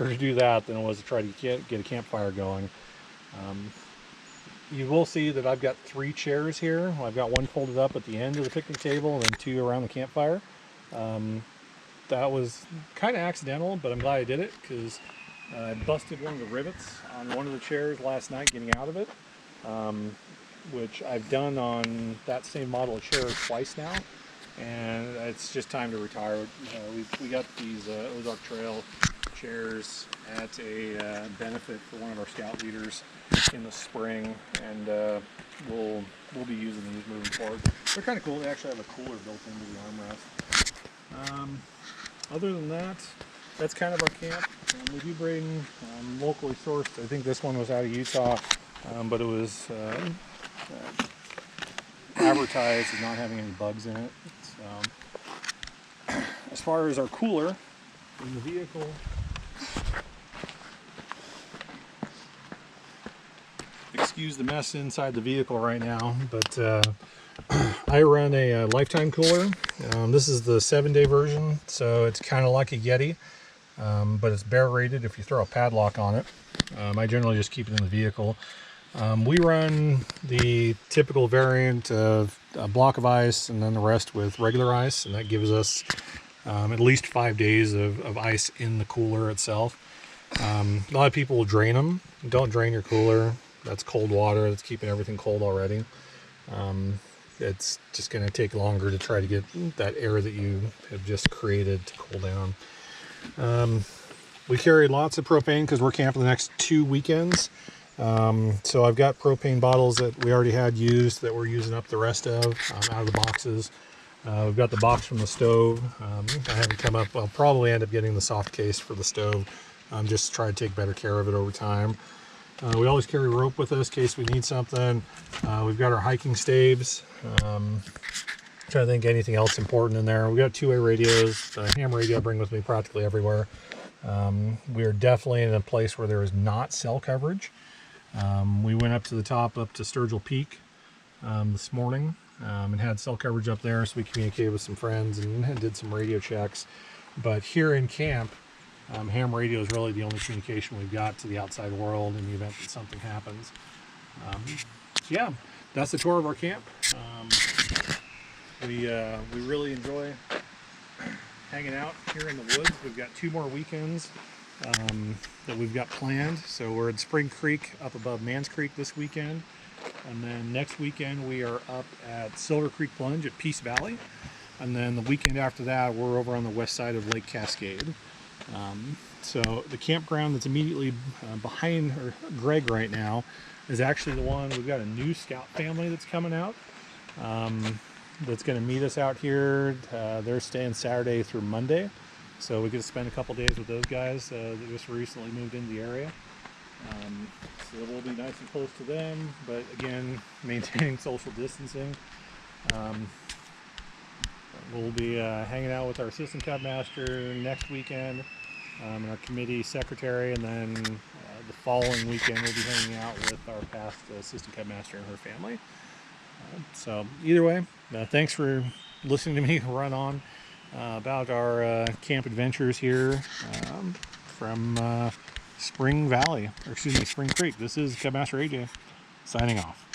to do that than it was to try to get a campfire going. You will see that I've got 3 chairs here. I've got one folded up at the end of the picnic table and then 2 around the campfire. That was kind of accidental, but I'm glad I did it because I busted one of the rivets on one of the chairs last night getting out of it, which I've done on that same model of chair twice now, and it's just time to retire. We got these Ozark Trail chairs at a benefit for one of our scout leaders in the spring, and we'll be using these moving forward. They're kind of cool. They actually have a cooler built into the armrest. Other than that, that's kind of our camp. We do bring locally sourced. I think this one was out of Utah, but it was advertised as not having any bugs in it. So, as far as our cooler in the vehicle, excuse the mess inside the vehicle right now, but I run a lifetime cooler. This is the 7-day version, so it's kind of like a Yeti, but it's bear rated if you throw a padlock on it. I generally just keep it in the vehicle. We run the typical variant of a block of ice and then the rest with regular ice, and that gives us at least 5 days of ice in the cooler itself. A lot of people will drain them. Don't drain your cooler. That's cold water. That's keeping everything cold already. It's just going to take longer to try to get that air that you have just created to cool down. We carry lots of propane because we're camping the next 2 weekends. So I've got propane bottles that we already had used that we're using up the rest of out of the boxes. We've got the box from the stove. I haven't come up. I'll probably end up getting the soft case for the stove. Just to try to take better care of it over time. We always carry rope with us in case we need something. We've got our hiking staves. Trying to think anything else important in there. We've got 2-way radios. The ham radio I bring with me practically everywhere. We are definitely in a place where there is not cell coverage. We went up to the top, up to Sturgill Peak this morning, and had cell coverage up there, so we communicated with some friends and did some radio checks. But here in camp, ham radio is really the only communication we've got to the outside world in the event that something happens. So yeah, that's the tour of our camp. We really enjoy hanging out here in the woods. We've got 2 more weekends that we've got planned. So we're at Spring Creek up above Mans Creek this weekend. And then next weekend we are up at Silver Creek Plunge at Peace Valley. And then the weekend after that, we're over on the west side of Lake Cascade. So the campground that's immediately behind Greg right now is actually the one. We've got a new scout family that's coming out that's going to meet us out here. They're staying Saturday through Monday, so we get to spend a couple days with those guys that just recently moved into the area. So we'll be nice and close to them, but again, maintaining social distancing. We'll be hanging out with our assistant cubmaster next weekend, and our committee secretary, and then the following weekend we'll be hanging out with our past assistant cubmaster and her family. So either way, thanks for listening to me run on about our camp adventures here from Spring Creek. This is Cubmaster AJ signing off.